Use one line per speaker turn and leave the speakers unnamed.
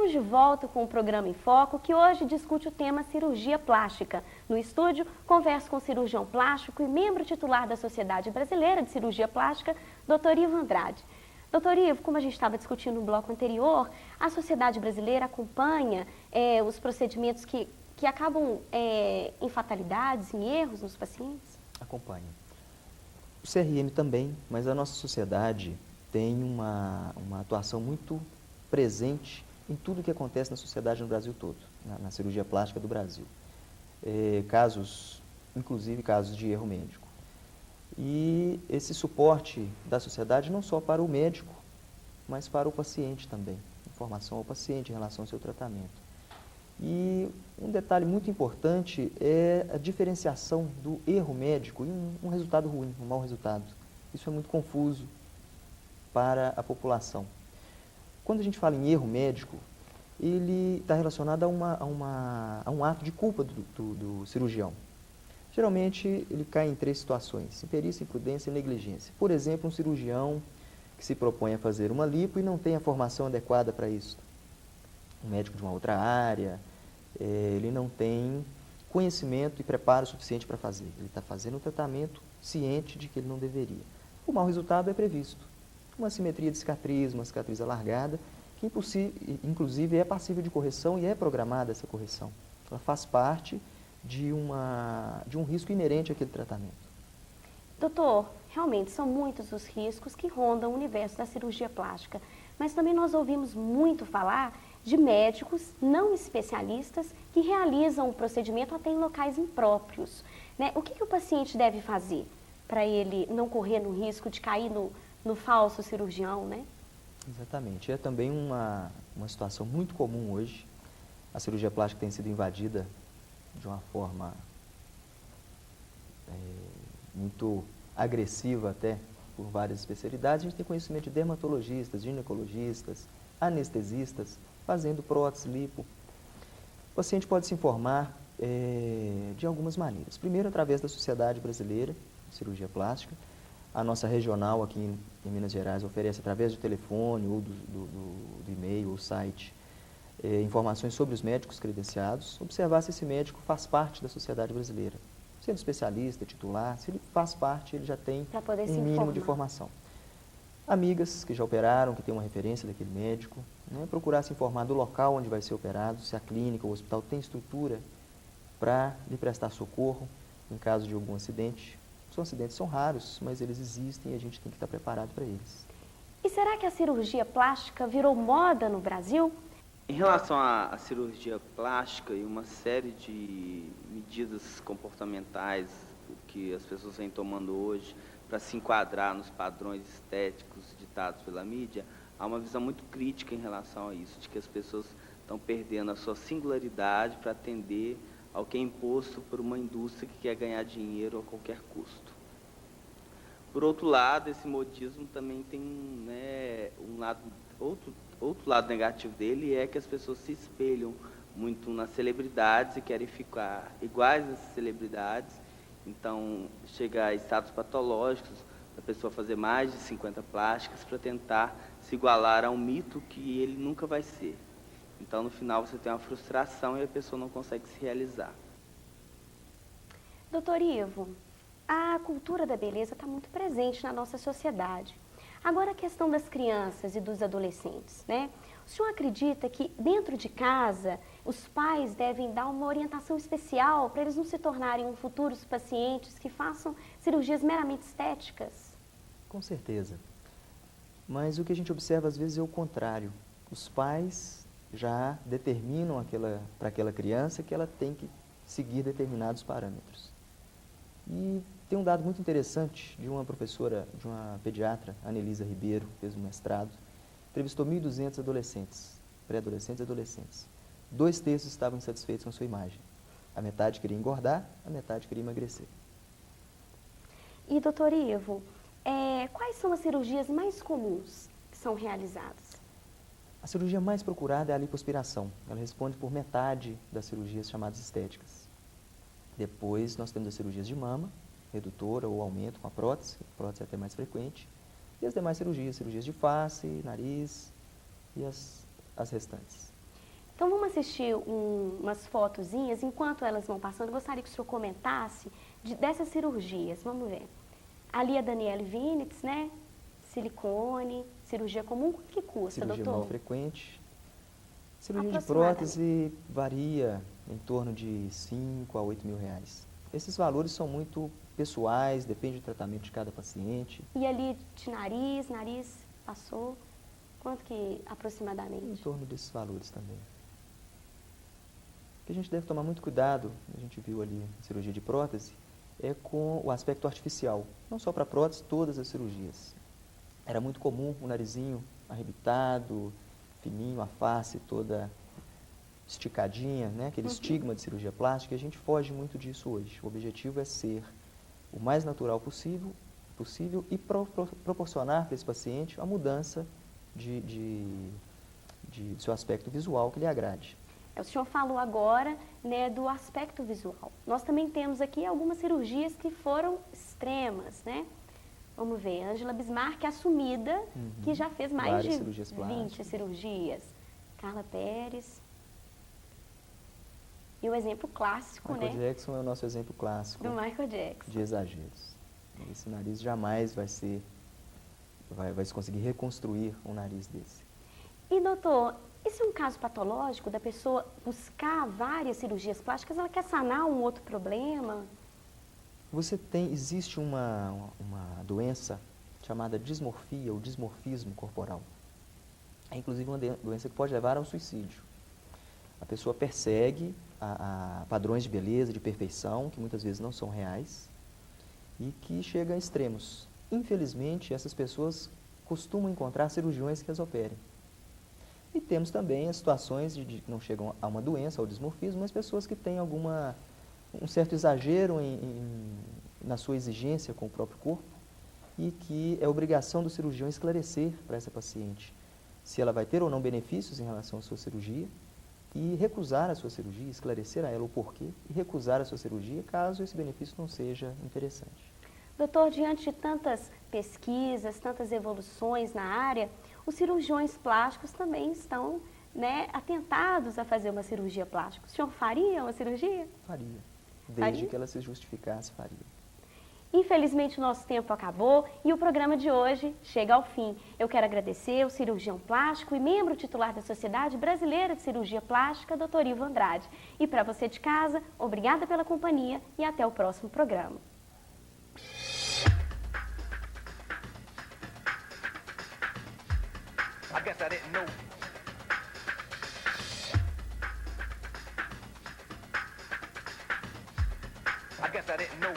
Estamos de volta com o programa Em Foco, que hoje discute o tema cirurgia plástica. No estúdio, converso com o cirurgião plástico e membro titular da Sociedade Brasileira de Cirurgia Plástica, Dr. Ivo Andrade. Doutor Ivo, como a gente estava discutindo no bloco anterior, a Sociedade Brasileira acompanha os procedimentos que acabam em fatalidades, em erros nos pacientes?
Acompanha. O CRM também, mas a nossa sociedade tem uma atuação muito presente em tudo que acontece na sociedade no Brasil todo, na cirurgia plástica do Brasil. Inclusive casos de erro médico. E esse suporte da sociedade não só para o médico, mas para o paciente também. Informação ao paciente em relação ao seu tratamento. E um detalhe muito importante é a diferenciação do erro médico e um resultado ruim, um mau resultado. Isso é muito confuso para a população. Quando a gente fala em erro médico, ele está relacionado a um ato de culpa do cirurgião. Geralmente, ele cai em 3 situações: imperícia, imprudência e negligência. Por exemplo, um cirurgião que se propõe a fazer uma lipo e não tem a formação adequada para isso. Um médico de uma outra área, ele não tem conhecimento e preparo suficiente para fazer. Ele está fazendo o tratamento ciente de que ele não deveria. O mau resultado é previsto. Uma assimetria de cicatriz, uma cicatriz alargada, que inclusive é passível de correção e é programada essa correção. Ela faz parte de um risco inerente àquele tratamento.
Doutor, realmente são muitos os riscos que rondam o universo da cirurgia plástica, mas também nós ouvimos muito falar de médicos não especialistas que realizam o procedimento até em locais impróprios, né? O que o paciente deve fazer para ele não correr no risco de cair no falso cirurgião, né?
Exatamente. É também uma situação muito comum hoje. A cirurgia plástica tem sido invadida de uma forma muito agressiva até por várias especialidades. A gente tem conhecimento de dermatologistas, ginecologistas, anestesistas, fazendo prótese, lipo. O paciente pode se informar de algumas maneiras. Primeiro, através da Sociedade Brasileira de Cirurgia Plástica. A nossa regional aqui em Minas Gerais oferece, através do telefone ou do e-mail ou site, informações sobre os médicos credenciados. Observar se esse médico faz parte da Sociedade Brasileira. Sendo especialista, titular, se ele faz parte, ele já tem um mínimo de formação. Amigas que já operaram, que têm uma referência daquele médico, né? Procurar se informar do local onde vai ser operado, se a clínica ou o hospital tem estrutura para lhe prestar socorro em caso de algum acidente. Os acidentes são raros, mas eles existem e a gente tem que estar preparado para eles.
E será que a cirurgia plástica virou moda no Brasil?
Em relação à cirurgia plástica e uma série de medidas comportamentais que as pessoas vêm tomando hoje para se enquadrar nos padrões estéticos ditados pela mídia, há uma visão muito crítica em relação a isso, de que as pessoas estão perdendo a sua singularidade para atender ao que é imposto por uma indústria que quer ganhar dinheiro a qualquer custo. Por outro lado, esse modismo também tem outro lado negativo dele, é que as pessoas se espelham muito nas celebridades e querem ficar iguais às celebridades. Então, chega a estados patológicos, a pessoa fazer mais de 50 plásticas para tentar se igualar a um mito que ele nunca vai ser. Então, no final, você tem uma frustração e a pessoa não consegue se realizar.
Doutor Ivo, a cultura da beleza está muito presente na nossa sociedade. Agora, a questão das crianças e dos adolescentes, né? O senhor acredita que, dentro de casa, os pais devem dar uma orientação especial para eles não se tornarem futuros pacientes que façam cirurgias meramente estéticas?
Com certeza. Mas o que a gente observa, às vezes, é o contrário. Os pais já determinam para aquela criança que ela tem que seguir determinados parâmetros. E tem um dado muito interessante de uma professora, de uma pediatra, Anelisa Ribeiro, que fez um mestrado, entrevistou 1.200 adolescentes, pré-adolescentes e adolescentes. 2/3 estavam insatisfeitos com a sua imagem. A metade queria engordar, a metade queria emagrecer.
E, doutor Ivo, quais são as cirurgias mais comuns que são realizadas?
A cirurgia mais procurada é a lipoaspiração. Ela responde por metade das cirurgias chamadas estéticas. Depois, nós temos as cirurgias de mama, redutora ou aumento com a prótese é até mais frequente, e as demais cirurgias de face, nariz e as restantes.
Então vamos assistir umas fotozinhas, enquanto elas vão passando, eu gostaria que o senhor comentasse dessas cirurgias, vamos ver. Ali a Daniele Vinitz, né? Silicone, cirurgia comum, quanto que custa,
Cirurgia
doutor?
mal frequente. Cirurgia de prótese varia em torno de 5 a 8 mil reais. Esses valores são muito pessoais, depende do tratamento de cada paciente.
E ali de nariz passou, quanto que aproximadamente?
Em torno desses valores também. O que a gente deve tomar muito cuidado, a gente viu ali a cirurgia de prótese, é com o aspecto artificial. Não só para prótese, todas as cirurgias. Era muito comum o narizinho arrebitado, fininho, a face toda esticadinha, né? Aquele estigma de cirurgia plástica, a gente foge muito disso hoje. O objetivo é ser o mais natural possível e proporcionar para esse paciente a mudança de seu aspecto visual que lhe agrade.
O senhor falou agora, né, do aspecto visual. Nós também temos aqui algumas cirurgias que foram extremas, né? Vamos ver, Ângela Bismarck, assumida, que já fez mais de 20 cirurgias. Carla Pérez. E o exemplo clássico,
Michael
né?
Jackson é o nosso exemplo clássico
do Michael Jackson.
De exageros. Esse nariz jamais vai se conseguir reconstruir um nariz desse.
E doutor, esse é um caso patológico da pessoa buscar várias cirurgias plásticas? Ela quer sanar um outro problema?
Existe uma doença chamada dismorfia ou dismorfismo corporal. É inclusive uma doença que pode levar ao suicídio. A pessoa persegue a padrões de beleza, de perfeição, que muitas vezes não são reais e que chega a extremos. Infelizmente, essas pessoas costumam encontrar cirurgiões que as operem. E temos também as situações de que não chegam a uma doença, ao dismorfismo, mas pessoas que têm um certo exagero na sua exigência com o próprio corpo e que é obrigação do cirurgião esclarecer para essa paciente se ela vai ter ou não benefícios em relação à sua cirurgia e recusar a sua cirurgia, esclarecer a ela o porquê e recusar a sua cirurgia caso esse benefício não seja interessante.
Doutor, diante de tantas pesquisas, tantas evoluções na área, os cirurgiões plásticos também estão, né, atentados a fazer uma cirurgia plástica. O senhor faria uma cirurgia?
Faria. Desde que ela se justificasse, faria.
Infelizmente, o nosso tempo acabou e o programa de hoje chega ao fim. Eu quero agradecer ao cirurgião plástico e membro titular da Sociedade Brasileira de Cirurgia Plástica, Dr. Ivo Andrade. E para você de casa, obrigada pela companhia e até o próximo programa.
I guess I didn't know. I guess I didn't know.